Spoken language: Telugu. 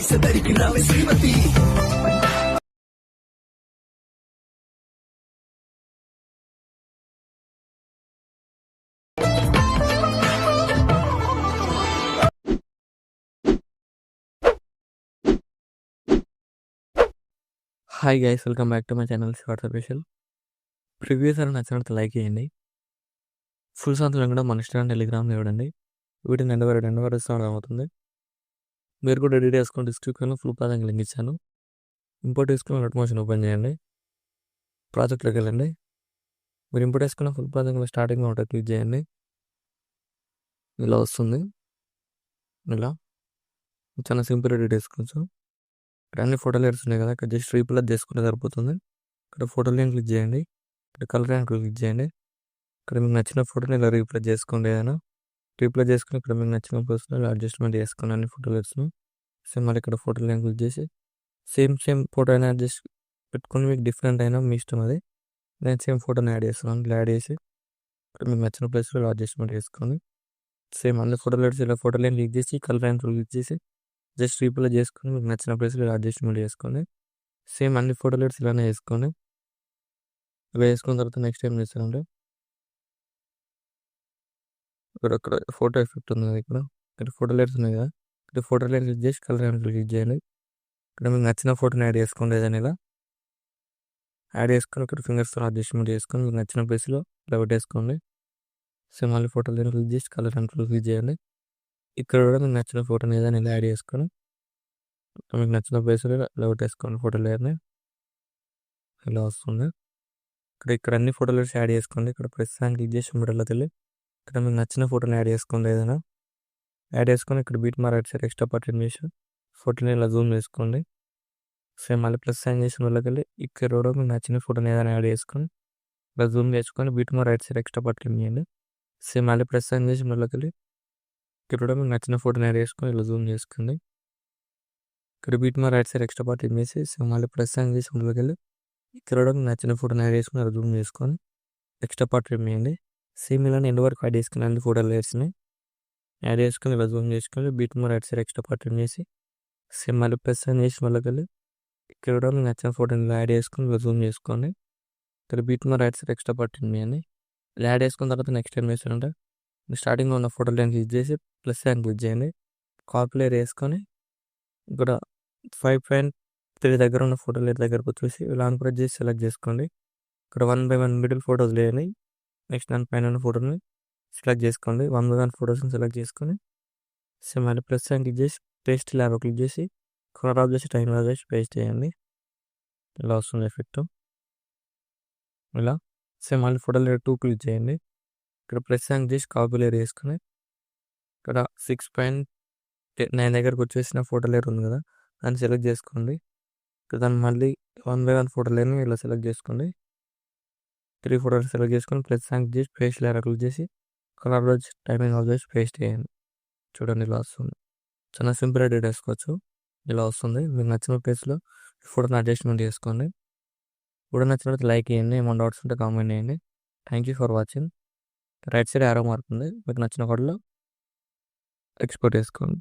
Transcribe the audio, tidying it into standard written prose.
సదరికి రావే శ్రీమతి. Hi guys, welcome back to my channel శివార్త స్పెషల్. ప్రివ్యూస్ అని నచ్చినట్టు లైక్ చేయండి. ఫుల్ సాంగ్స్ కూడా మన ఇన్స్టాగ్రామ్ టెలిగ్రామ్లో ఇవ్వండి. వీటిని ఎండవర్ ఇస్తాను అవుతుంది. మీరు కూడా ఎడిట్ చేసుకుని డిస్క్రిప్షన్లో ఫుల్ ప్రాజెక్ట్ లింక్ ఇచ్చాను. ఇంపోర్ట్ చేసుకుని నెట్ మోషన్ ఓపెన్ చేయండి. ప్రాజెక్ట్లోకి వెళ్ళండి. మీరు ఇంపోర్ట్ చేసుకున్న ఫుల్ ప్రాజెక్ట్లో స్టార్టింగ్లో ఒకటి క్లిక్ చేయండి. ఇలా వస్తుంది. ఇలా చాలా సింపుల్ ఎడిట్ చేసుకోవచ్చు. ఇక్కడ అన్ని ఫోటో లేయర్స్ ఉన్నాయి కదా, ఇక్కడ జస్ట్ రీప్లేస్ చేసుకుంటే సరిపోతుంది. ఇక్కడ ఫోటో లేని క్లిక్ చేయండి. ఇక్కడ కలర్ అని క్లిక్ చేయండి. ఇక్కడ మీకు నచ్చిన ఫోటోని ఇలా రీప్లేస్ చేసుకోండి. ఏదైనా రీప్లేస్ చేసుకుని ఇక్కడ మీకు నచ్చిన ప్లేస్లో ఇలా అడ్జస్ట్మెంట్ చేసుకోండి అన్ని ఫోటో లేయర్స్ను. సేమ్ మళ్ళీ ఇక్కడ ఫోటో లేని క్లిక్ చేసి సేమ్ ఫోటో అయినా అడ్జస్ట్ పెట్టుకుని మీకు డిఫరెంట్ అయినా మీ ఇష్టం అది. నేను సేమ్ ఫోటోని యాడ్ చేస్తున్నాను. ఇలా యాడ్ చేసి ఇక్కడ మీకు నచ్చిన ప్లేస్లో ఇలా అడ్జస్ట్మెంట్ చేసుకోండి. సేమ్ అన్ని ఫోటో లేయర్స్ ఇలా ఫోటో లేని క్లిక్ చేసి కలర్ అని క్లిక్ చేసి జస్ట్ రీప్లేస్ చేసుకొని మీకు నచ్చిన ప్లేస్లో ఇలా అడ్జస్ట్మెంట్ చేసుకోండి. సేమ్ అన్ని ఫోటో లేయర్స్ ఇలానే వేసుకోండి. ఇలా వేసుకున్న తర్వాత నెక్స్ట్ ఏం చేస్తారంటే ఇక్కడ ఫోటో ఎఫెక్ట్ ఉంది కదా, ఇక్కడ ఫోటో లేయర్స్ ఉన్నాయి కదా, ఇక్కడ ఫోటో లేయర్ క్లిక్ చేసి కలర్ అని క్లిక్ చేయండి. ఇక్కడ మీకు నచ్చిన ఫోటోని యాడ్ చేసుకోండి. ఏదైనా ఇలా యాడ్ చేసుకొని ఇక్కడ ఫింగర్స్తో అడ్జస్ట్మెంట్ చేసుకొని మీకు నచ్చిన ప్లేస్లో ఇలా పెట్టేసుకోండి. సేమ్ మళ్ళీ ఫోటో లేయర్ క్లిక్ చేసి కలర్ అని క్లిక్ చేయండి. ఇక్కడ కూడా మీకు నచ్చిన ఫోటోని ఏదైనా ఇలా యాడ్ చేసుకొని మీకు నచ్చిన ప్లేస్లో ఇలా పెట్టేసుకోండి. ఫోటో లేయర్ని ఇలా వస్తుంది. ఇక్కడ అన్ని ఫోటో లేయర్స్ యాడ్ చేసుకోండి. ఇక్కడ ప్రెస్ అని క్లిక్ చేసి మిడిల్లో వెళ్ళి ఇక్కడ మీకు నచ్చిన ఫోటోని యాడ్ చేసుకోండి. ఏదైనా యాడ్ చేసుకొని ఇక్కడ beat right side extra part చేసి ఫోటోని ఇలా జూమ్ చేసుకోండి. సేమ్ మళ్ళీ ప్లస్ సైన్ చేసిన వాళ్ళకి ఇక్కడ కూడా మీకు నచ్చిన ఫోటోని ఏదైనా యాడ్ చేసుకొని ఇలా జూమ్ చేసుకొని beat right side extra part చేయండి. సేమ్ మళ్ళీ ప్లస్ సైన్ చేసిన వాళ్ళకి ఇక్కడ కూడా మీకు నచ్చిన ఫోటోని యాడ్ చేసుకొని ఇలా జూమ్ చేసుకోండి. ఇక్కడ beat right side extra part చేసి సేమ్ మళ్ళీ ప్లస్ సైన్ చేసిన వాళ్ళకి ఇక్కడ కూడా మీకు నచ్చిన ఫోటోని యాడ్ చేసుకొని ఇలా జూమ్ చేసుకొని ఎక్స్ట్రా పార్ట్ చేయండి. సేమ్ ఇలా ఎండ్ వరకు యాడ్ చేసుకుని అన్ని ఫోటో లేయర్స్ని యాడ్ చేసుకొని ఇలా జూమ్ చేసుకొని beat right side extra part చేసి సేమ్ మళ్ళీ ప్లస్ అని చేసి వాళ్ళకి ఇక్కడ కూడా మీకు నచ్చిన ఫోటోని ఇలా యాడ్ చేసుకొని ఇలా జూమ్ చేసుకోండి. ఇక్కడ beat right side extra part చేయండి. ఇలా యాడ్ చేసుకున్న తర్వాత నెక్స్ట్ ఏం చేస్తారంటే స్టార్టింగ్లో ఉన్న ఫోటో లైన్ క్లిక్ చేసి ప్లస్ అని క్లిక్ చేయండి. కాపీ లేయర్ వేసుకొని ఇక్కడ 5.3 దగ్గర ఉన్న ఫోటో లేయర్ దగ్గరకు వచ్చేసి లాంగ్ ప్రెస్ చేసి సెలెక్ట్ చేసుకోండి. ఇక్కడ 1 by 1 మిడిల్ ఫోటోస్ లేని నెక్స్ట్ దాని పైన ఉన్న ఫోటోని సెలెక్ట్ చేసుకోండి. 1 by 1 ఫోటోస్ని సెలెక్ట్ చేసుకొని సేమ్ మళ్ళీ ప్లస్ అని క్లిక్ చేసి పేస్ట్ ల్యాబ్ క్లిక్ చేసి కలర్ ఆఫ్ చేసి టైం చేసి పేస్ట్ చేయండి. ఇలా వస్తుంది ఎఫెక్ట్. ఇలా సేమ్ మళ్ళీ ఫోటో లేయర్ 2 క్లిక్ చేయండి. ఇక్కడ ప్లస్ అని చేసి కాపీ లేయర్ వేసుకొని ఇక్కడ 6.9 దగ్గరకు వచ్చేసిన ఫోటో లేయర్ ఉంది కదా, దాన్ని సెలెక్ట్ చేసుకోండి. ఇక్కడ దాన్ని మళ్ళీ 1 by 1 ఫోటో లేయర్ని ఇలా సెలెక్ట్ చేసుకోండి. 3 ఫోటోలు సెలెక్ట్ చేసుకొని ప్లస్ శాంక్ చేసి పేస్ట్ లేయర్ క్లిక్ చేసి కలర్ వచ్చి టైమింగ్ ఆఫ్ చేసి పేస్ట్ చేయండి. చూడండి ఇలా వస్తుంది. చాలా సింపుల్ ఎడిట్ వేసుకోవచ్చు. ఇలా వస్తుంది. మీకు నచ్చిన ప్లేస్లో ఫోటోని అడ్జస్ట్మెంట్ చేసుకోండి. ఫోటో నచ్చినట్టు లైక్ చేయండి. ఏమైనా డౌట్స్ ఉంటే కామెంట్ చేయండి. Thank you for watching. Right side arrow mark ఉంది, మీకు నచ్చిన ఫోటోలో ఎక్స్పోర్ట్ చేసుకోండి.